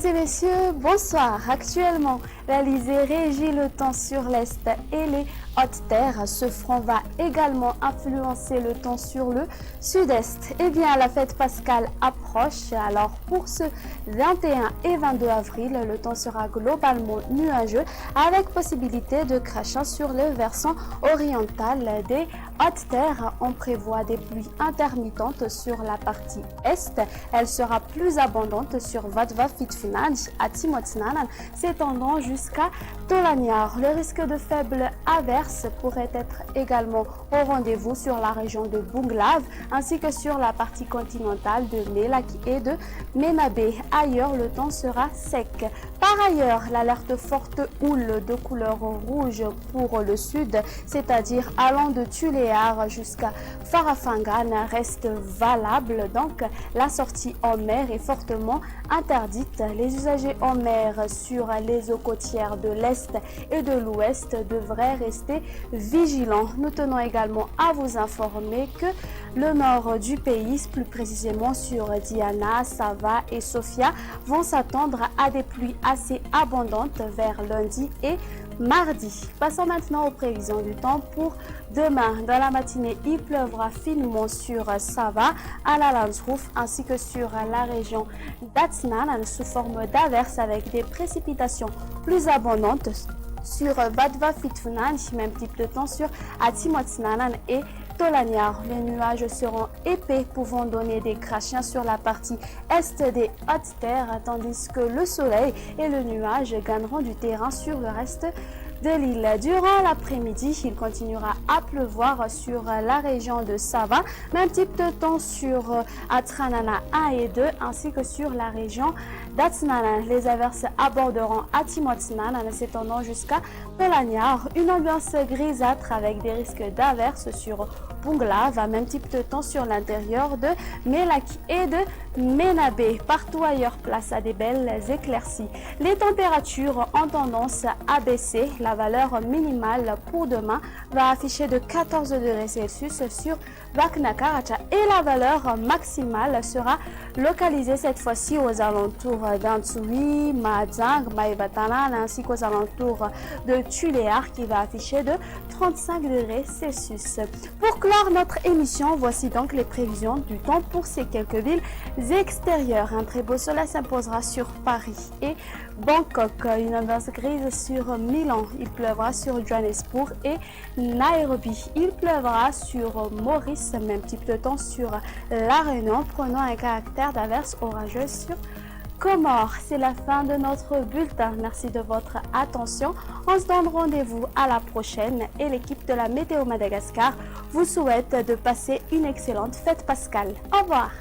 Mesdames et messieurs, bonsoir. Actuellement, l'Alizé régit le temps sur l'Est et les hautes terres. Ce front va également influencer le temps sur le Sud-Est. Eh bien, la fête pascale approche. Alors, pour ce 21 et 22 avril, le temps sera globalement nuageux avec possibilité de crachat sur le versant oriental des hautes terres. On prévoit des pluies intermittentes sur la partie Est. Elle sera plus abondante sur Vadva Fitfinan à Timotnanan, s'étendant jusqu'à Tolaniar. Le risque de faibles averses pourrait être également au rendez-vous sur la région de Bunglav ainsi que sur la partie continentale de Melak et de Menabé. Ailleurs, le temps sera sec. Par ailleurs, l'alerte forte houle de couleur rouge pour le sud, c'est-à-dire allant de Tuléar jusqu'à Farafangan, reste valable. Donc, la sortie en mer est fortement interdite. Les usagers en mer sur les eaux côtières de l'Est et de l'Ouest devraient rester vigilants. Nous tenons également à vous informer que le nord du pays, plus précisément sur Diana, Sava et Sofia, vont s'attendre à des pluies assez abondantes vers lundi et mardi. Passons maintenant aux prévisions du temps pour demain. Dans la matinée, il pleuvra finement sur Sava, à la Landshof ainsi que sur la région d'Atsnan sous forme d'averses avec des précipitations plus abondantes sur Vadva Fitfunan, même type de temps sur Atimotsnanan et Tolaniar. Les nuages seront épais, pouvant donner des crachats sur la partie est des hautes terres, tandis que le soleil et le nuage gagneront du terrain sur le reste de l'île. Durant l'après-midi, il continuera à pleuvoir sur la région de Sava, même type de temps sur Atranana 1 et 2, ainsi que sur la région d'Atsnana. Les averses aborderont Atimotsnanan, s'étendant jusqu'à Tolaniar. Une ambiance grisâtre avec des risques d'averses sur Bunglav, même type de temps sur l'intérieur de Melak et de Menabé. Partout ailleurs, place à des belles éclaircies. Les températures ont tendance à baisser. La valeur minimale pour demain va afficher de 14 degrés Celsius sur Vaknakaracha et la valeur maximale sera localisée cette fois-ci aux alentours d'Antsui, Mahajang, Maïvatana ainsi qu'aux alentours de Tuléar qui va afficher de 35 degrés Celsius. Pour clore notre émission, voici donc les prévisions du temps pour ces quelques villes extérieures. Un très beau soleil s'imposera sur Paris et Bangkok, une ambiance grise sur Milan, il pleuvra sur Johannesburg et Nairobi, il pleuvra sur Maurice, même type de temps sur La Réunion, prenant un caractère d'averse orageuse sur Comores. C'est la fin de notre bulletin. Merci de votre attention. On se donne rendez-vous à la prochaine et l'équipe de la Météo Madagascar vous souhaite de passer une excellente fête pascale. Au revoir.